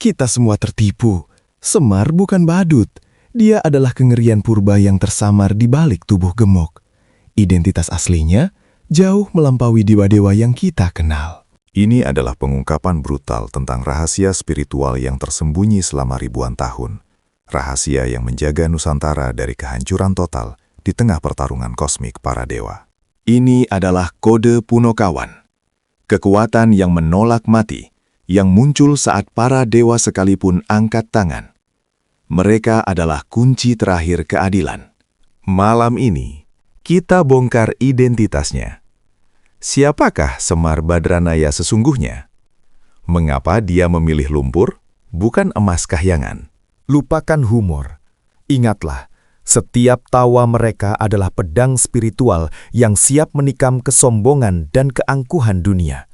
Kita semua tertipu. Semar bukan badut. Dia adalah kengerian purba yang tersamar di balik tubuh gemuk. Identitas aslinya jauh melampaui dewa-dewa yang kita kenal. Ini adalah pengungkapan brutal tentang rahasia spiritual yang tersembunyi selama ribuan tahun. Rahasia yang menjaga Nusantara dari kehancuran total di tengah pertarungan kosmik para dewa. Ini adalah kode Punokawan. Kekuatan yang menolak mati, yang muncul saat para dewa sekalipun angkat tangan. Mereka adalah kunci terakhir keadilan. Malam ini, kita bongkar identitasnya. Siapakah Semar Badranaya sesungguhnya? Mengapa dia memilih lumpur, bukan emas kahyangan? Lupakan humor. Ingatlah, setiap tawa mereka adalah pedang spiritual yang siap menikam kesombongan dan keangkuhan dunia.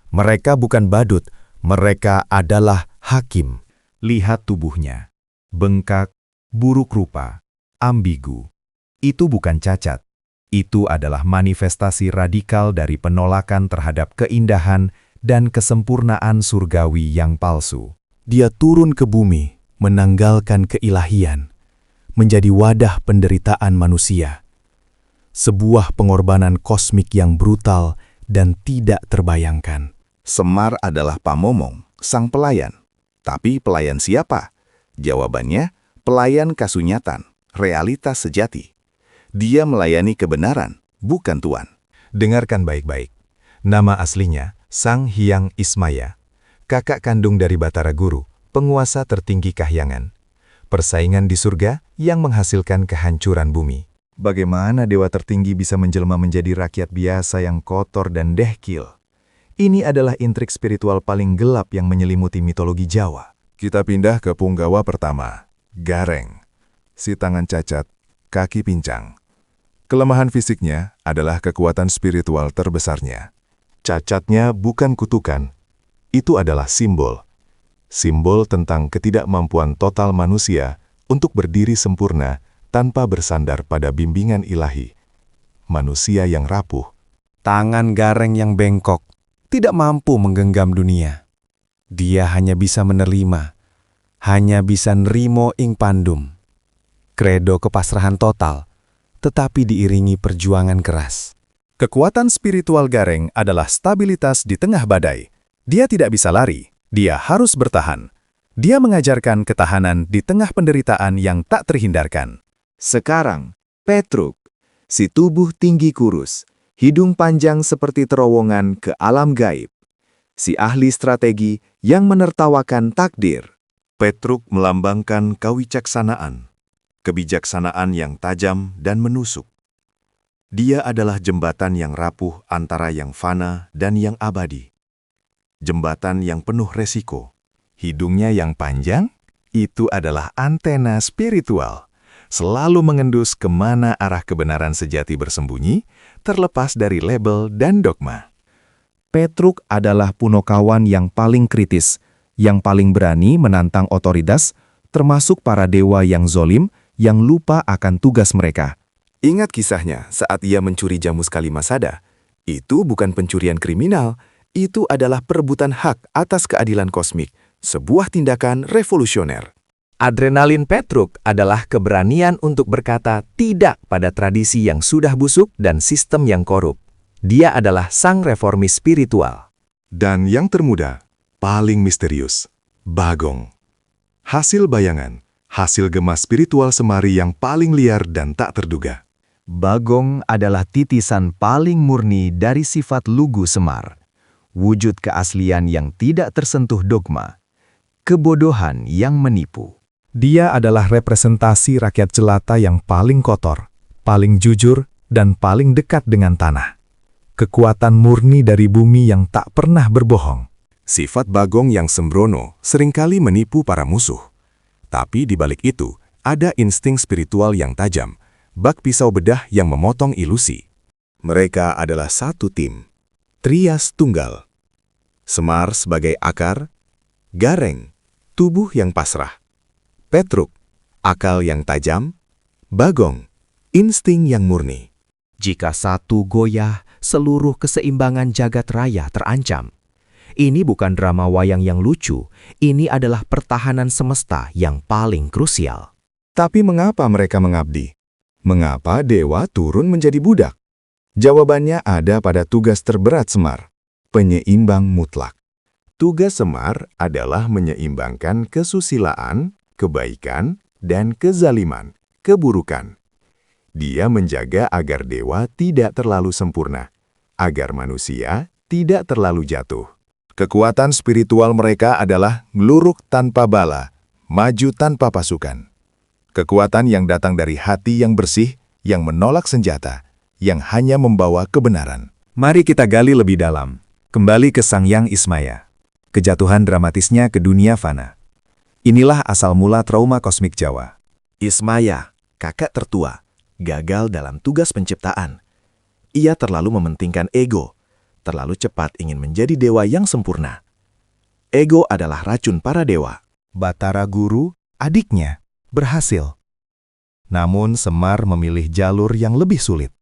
Mereka bukan badut, mereka adalah hakim. Lihat tubuhnya. Bengkak, buruk rupa, ambigu. Itu bukan cacat. Itu adalah manifestasi radikal dari penolakan terhadap keindahan dan kesempurnaan surgawi yang palsu. Dia turun ke bumi, menanggalkan keilahian, menjadi wadah penderitaan manusia. Sebuah pengorbanan kosmik yang brutal dan tidak terbayangkan. Semar adalah Pamomong, sang pelayan. Tapi pelayan siapa? Jawabannya, pelayan kasunyatan, realitas sejati. Dia melayani kebenaran, bukan tuan. Dengarkan baik-baik. Nama aslinya, Sang Hyang Ismaya. Kakak kandung dari Batara Guru, penguasa tertinggi kahyangan. Persaingan di surga yang menghasilkan kehancuran bumi. Bagaimana dewa tertinggi bisa menjelma menjadi rakyat biasa yang kotor dan dehkil? Ini adalah intrik spiritual paling gelap yang menyelimuti mitologi Jawa. Kita pindah ke punggawa pertama, Gareng. Si tangan cacat, kaki pincang. Kelemahan fisiknya adalah kekuatan spiritual terbesarnya. Cacatnya bukan kutukan, itu adalah simbol. Simbol tentang ketidakmampuan total manusia untuk berdiri sempurna tanpa bersandar pada bimbingan ilahi. Manusia yang rapuh. Tangan Gareng yang bengkok, tidak mampu menggenggam dunia. Dia hanya bisa menerima, hanya bisa nerimo ing pandum. Kredo kepasrahan total, tetapi diiringi perjuangan keras. Kekuatan spiritual Gareng adalah stabilitas di tengah badai. Dia tidak bisa lari. Dia harus bertahan. Dia mengajarkan ketahanan di tengah penderitaan yang tak terhindarkan. Sekarang, Petruk, si tubuh tinggi kurus, hidung panjang seperti terowongan ke alam gaib. Si ahli strategi yang menertawakan takdir. Petruk melambangkan kewicaksanaan, kebijaksanaan yang tajam dan menusuk. Dia adalah jembatan yang rapuh antara yang fana dan yang abadi. Jembatan yang penuh resiko. Hidungnya yang panjang, itu adalah antena spiritual. Selalu mengendus kemana arah kebenaran sejati bersembunyi, terlepas dari label dan dogma. Petruk adalah Punokawan yang paling kritis, yang paling berani menantang otoritas, termasuk para dewa yang zolim, yang lupa akan tugas mereka. Ingat kisahnya saat ia mencuri jamus Kalimasada. Itu bukan pencurian kriminal, itu adalah perebutan hak atas keadilan kosmik, sebuah tindakan revolusioner. Adrenalin Petruk adalah keberanian untuk berkata tidak pada tradisi yang sudah busuk dan sistem yang korup. Dia adalah sang reformis spiritual. Dan yang termuda, paling misterius, Bagong. Hasil bayangan, hasil gemas spiritual Semari yang paling liar dan tak terduga. Bagong adalah titisan paling murni dari sifat lugu Semar. Wujud keaslian yang tidak tersentuh dogma. Kebodohan yang menipu. Dia adalah representasi rakyat jelata yang paling kotor, paling jujur, dan paling dekat dengan tanah. Kekuatan murni dari bumi yang tak pernah berbohong. Sifat Bagong yang sembrono seringkali menipu para musuh. Tapi di balik itu, ada insting spiritual yang tajam, bak pisau bedah yang memotong ilusi. Mereka adalah satu tim. Trias tunggal. Semar sebagai akar, Gareng, tubuh yang pasrah. Petruk, akal yang tajam. Bagong, insting yang murni. Jika satu goyah, seluruh keseimbangan jagat raya terancam. Ini bukan drama wayang yang lucu, ini adalah pertahanan semesta yang paling krusial. Tapi mengapa mereka mengabdi? Mengapa dewa turun menjadi budak? Jawabannya ada pada tugas terberat Semar, penyeimbang mutlak. Tugas Semar adalah menyeimbangkan kesusilaan, kebaikan, dan kezaliman, keburukan. Dia menjaga agar dewa tidak terlalu sempurna, agar manusia tidak terlalu jatuh. Kekuatan spiritual mereka adalah ngluruk tanpa bala, maju tanpa pasukan. Kekuatan yang datang dari hati yang bersih, yang menolak senjata, yang hanya membawa kebenaran. Mari kita gali lebih dalam. Kembali ke Sang Yang Ismaya. Kejatuhan dramatisnya ke dunia fana. Inilah asal mula trauma kosmik Jawa. Ismaya, kakak tertua, gagal dalam tugas penciptaan. Ia terlalu mementingkan ego, terlalu cepat ingin menjadi dewa yang sempurna. Ego adalah racun para dewa. Batara Guru, adiknya, berhasil. Namun Semar memilih jalur yang lebih sulit.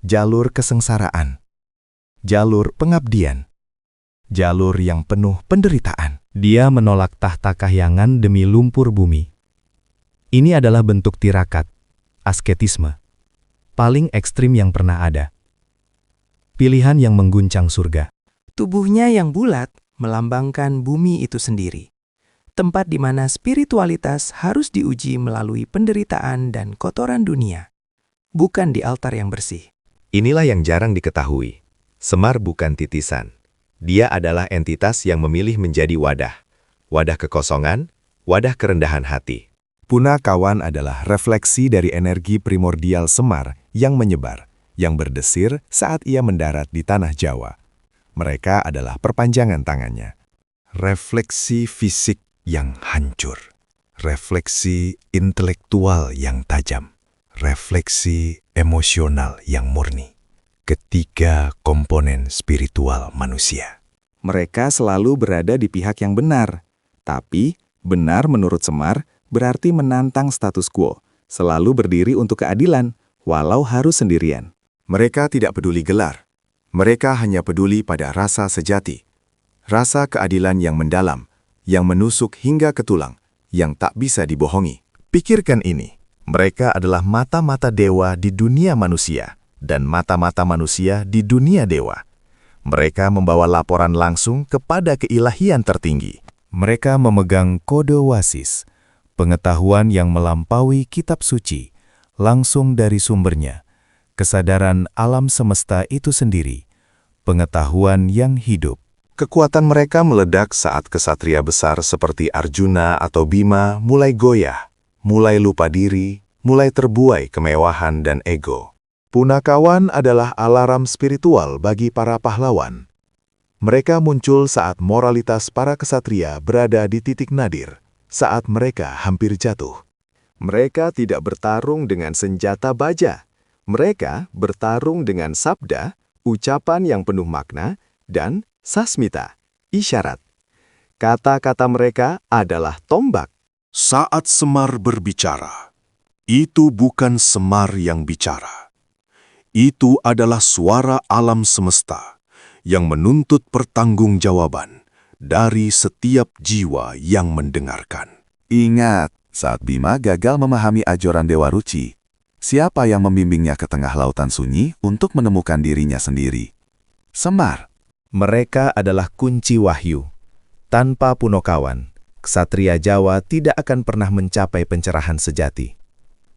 Jalur kesengsaraan. Jalur pengabdian. Jalur yang penuh penderitaan. Dia menolak tahta kahyangan demi lumpur bumi. Ini adalah bentuk tirakat, asketisme, paling ekstrim yang pernah ada. Pilihan yang mengguncang surga. Tubuhnya yang bulat melambangkan bumi itu sendiri. Tempat di mana spiritualitas harus diuji melalui penderitaan dan kotoran dunia, bukan di altar yang bersih. Inilah yang jarang diketahui. Semar bukan titisan. Dia adalah entitas yang memilih menjadi wadah. Wadah kekosongan, wadah kerendahan hati. Punakawan adalah refleksi dari energi primordial Semar yang menyebar, yang berdesir saat ia mendarat di tanah Jawa. Mereka adalah perpanjangan tangannya. Refleksi fisik yang hancur. Refleksi intelektual yang tajam. Refleksi emosional yang murni. Ketiga komponen spiritual manusia. Mereka selalu berada di pihak yang benar. Tapi, benar menurut Semar berarti menantang status quo, selalu berdiri untuk keadilan, walau harus sendirian. Mereka tidak peduli gelar. Mereka hanya peduli pada rasa sejati. Rasa keadilan yang mendalam, yang menusuk hingga ke tulang, yang tak bisa dibohongi. Pikirkan ini, mereka adalah mata-mata dewa di dunia manusia, dan mata-mata manusia di dunia dewa. Mereka membawa laporan langsung kepada keilahian tertinggi. Mereka memegang kode wasis, pengetahuan yang melampaui kitab suci, langsung dari sumbernya, kesadaran alam semesta itu sendiri, pengetahuan yang hidup. Kekuatan mereka meledak saat kesatria besar seperti Arjuna atau Bima mulai goyah, mulai lupa diri, mulai terbuai kemewahan dan ego. Punakawan adalah alarm spiritual bagi para pahlawan. Mereka muncul saat moralitas para kesatria berada di titik nadir, saat mereka hampir jatuh. Mereka tidak bertarung dengan senjata baja. Mereka bertarung dengan sabda, ucapan yang penuh makna, dan sasmita, isyarat. Kata-kata mereka adalah tombak. Saat Semar berbicara, itu bukan Semar yang bicara. Itu adalah suara alam semesta yang menuntut pertanggungjawaban dari setiap jiwa yang mendengarkan. Ingat, saat Bima gagal memahami ajaran Dewa Ruci, siapa yang membimbingnya ke tengah lautan sunyi untuk menemukan dirinya sendiri? Semar. Mereka adalah kunci wahyu. Tanpa Punakawan, ksatria Jawa tidak akan pernah mencapai pencerahan sejati.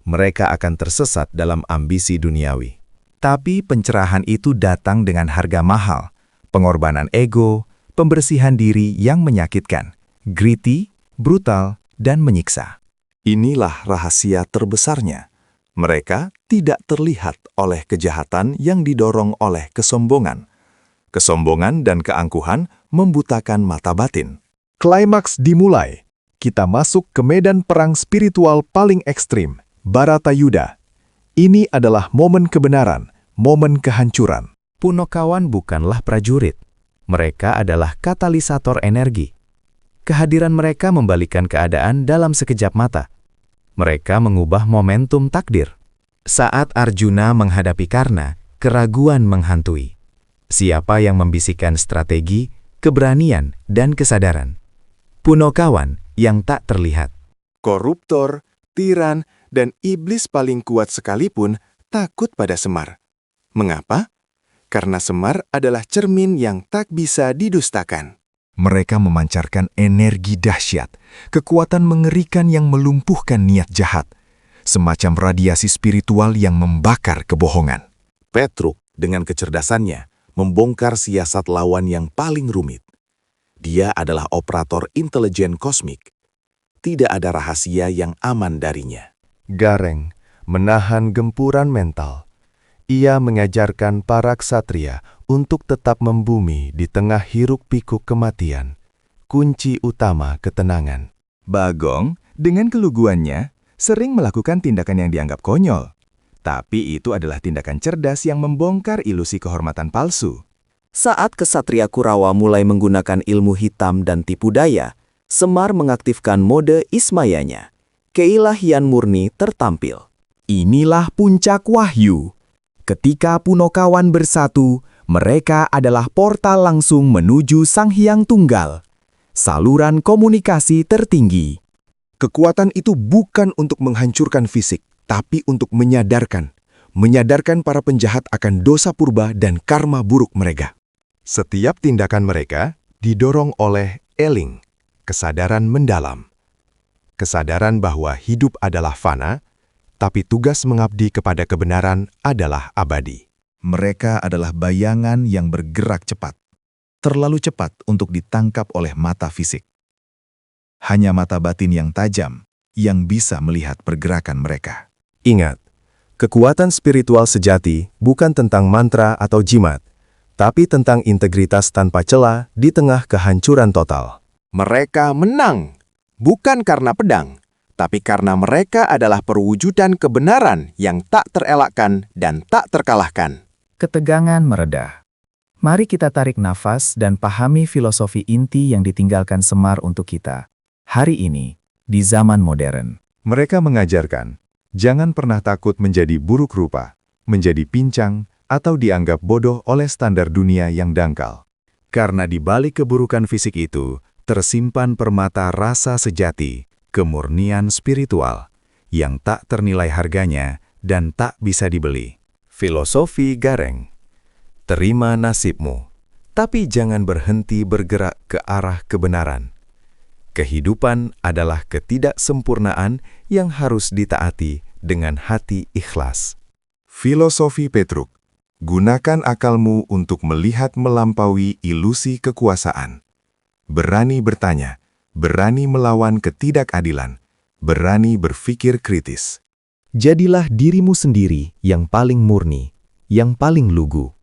Mereka akan tersesat dalam ambisi duniawi. Tapi pencerahan itu datang dengan harga mahal, pengorbanan ego, pembersihan diri yang menyakitkan, gritty, brutal, dan menyiksa. Inilah rahasia terbesarnya. Mereka tidak terlihat oleh kejahatan yang didorong oleh kesombongan. Kesombongan dan keangkuhan membutakan mata batin. Klimaks dimulai. Kita masuk ke medan perang spiritual paling ekstrim, Baratayuda. Ini adalah momen kebenaran, momen kehancuran. Punakawan bukanlah prajurit. Mereka adalah katalisator energi. Kehadiran mereka membalikan keadaan dalam sekejap mata. Mereka mengubah momentum takdir. Saat Arjuna menghadapi Karna, keraguan menghantui. Siapa yang membisikkan strategi, keberanian, dan kesadaran. Punokawan yang tak terlihat. Koruptor, tiran, dan iblis paling kuat sekalipun takut pada Semar. Mengapa? Karena Semar adalah cermin yang tak bisa didustakan. Mereka memancarkan energi dahsyat, kekuatan mengerikan yang melumpuhkan niat jahat, semacam radiasi spiritual yang membakar kebohongan. Petruk dengan kecerdasannya membongkar siasat lawan yang paling rumit. Dia adalah operator intelijen kosmik. Tidak ada rahasia yang aman darinya. Gareng menahan gempuran mental. Ia mengajarkan para ksatria untuk tetap membumi di tengah hiruk-pikuk kematian. Kunci utama ketenangan. Bagong, dengan keluguannya, sering melakukan tindakan yang dianggap konyol. Tapi itu adalah tindakan cerdas yang membongkar ilusi kehormatan palsu. Saat kesatria Kurawa mulai menggunakan ilmu hitam dan tipu daya, Semar mengaktifkan mode Ismayanya. Keilahian murni tertampil. Inilah puncak wahyu. Ketika Punokawan bersatu, mereka adalah portal langsung menuju Sang Hyang Tunggal. Saluran komunikasi tertinggi. Kekuatan itu bukan untuk menghancurkan fisik, tapi untuk menyadarkan. Menyadarkan para penjahat akan dosa purba dan karma buruk mereka. Setiap tindakan mereka didorong oleh Eling, kesadaran mendalam. Kesadaran bahwa hidup adalah fana, tapi tugas mengabdi kepada kebenaran adalah abadi. Mereka adalah bayangan yang bergerak cepat. Terlalu cepat untuk ditangkap oleh mata fisik. Hanya mata batin yang tajam yang bisa melihat pergerakan mereka. Ingat, kekuatan spiritual sejati bukan tentang mantra atau jimat, tapi tentang integritas tanpa celah di tengah kehancuran total. Mereka menang, bukan karena pedang, tapi karena mereka adalah perwujudan kebenaran yang tak terelakkan dan tak terkalahkan. Ketegangan mereda. Mari kita tarik nafas dan pahami filosofi inti yang ditinggalkan Semar untuk kita. Hari ini, di zaman modern. Mereka mengajarkan, jangan pernah takut menjadi buruk rupa, menjadi pincang, atau dianggap bodoh oleh standar dunia yang dangkal. Karena di balik keburukan fisik itu, tersimpan permata rasa sejati, kemurnian spiritual, yang tak ternilai harganya dan tak bisa dibeli. Filosofi Gareng. Terima nasibmu, tapi jangan berhenti bergerak ke arah kebenaran. Kehidupan adalah ketidaksempurnaan yang harus ditaati dengan hati ikhlas. Filosofi Petruk. Gunakan akalmu untuk melihat melampaui ilusi kekuasaan. Berani bertanya, berani melawan ketidakadilan, berani berpikir kritis. Jadilah dirimu sendiri yang paling murni, yang paling lugu.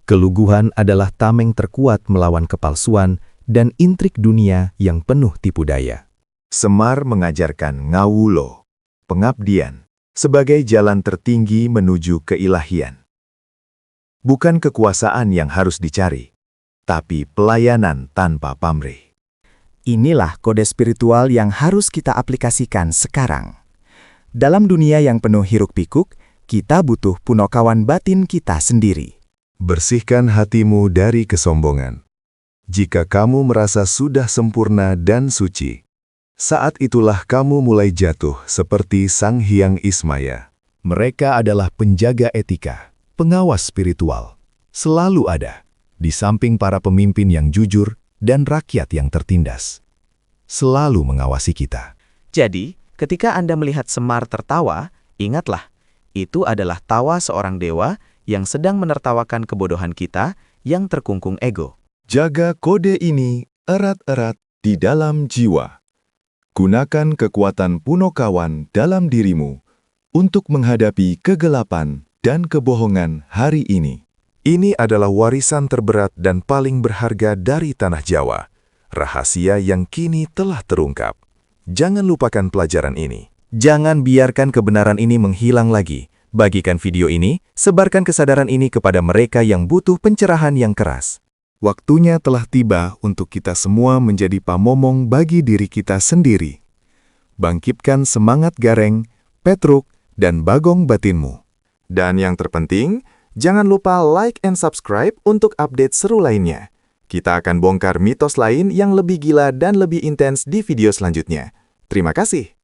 Keluguhan adalah tameng terkuat melawan kepalsuan dan intrik dunia yang penuh tipu daya. Semar mengajarkan ngawulo, pengabdian, sebagai jalan tertinggi menuju keilahian. Bukan kekuasaan yang harus dicari, tapi pelayanan tanpa pamrih. Inilah kode spiritual yang harus kita aplikasikan sekarang. Dalam dunia yang penuh hiruk-pikuk, kita butuh punokawan batin kita sendiri. Bersihkan hatimu dari kesombongan. Jika kamu merasa sudah sempurna dan suci, saat itulah kamu mulai jatuh seperti Sang Hyang Ismaya. Mereka adalah penjaga etika, pengawas spiritual. Selalu ada, di samping para pemimpin yang jujur dan rakyat yang tertindas. Selalu mengawasi kita. Jadi, ketika Anda melihat Semar tertawa, ingatlah, itu adalah tawa seorang dewa yang sedang menertawakan kebodohan kita yang terkungkung ego. Jaga kode ini erat-erat di dalam jiwa. Gunakan kekuatan punokawan dalam dirimu untuk menghadapi kegelapan dan kebohongan hari ini. Ini adalah warisan terberat dan paling berharga dari tanah Jawa. Rahasia yang kini telah terungkap. Jangan lupakan pelajaran ini. Jangan biarkan kebenaran ini menghilang lagi. Bagikan video ini, sebarkan kesadaran ini kepada mereka yang butuh pencerahan yang keras. Waktunya telah tiba untuk kita semua menjadi pamomong bagi diri kita sendiri. Bangkitkan semangat Gareng, Petruk, dan Bagong batinmu. Dan yang terpenting, jangan lupa like and subscribe untuk update seru lainnya. Kita akan bongkar mitos lain yang lebih gila dan lebih intens di video selanjutnya. Terima kasih.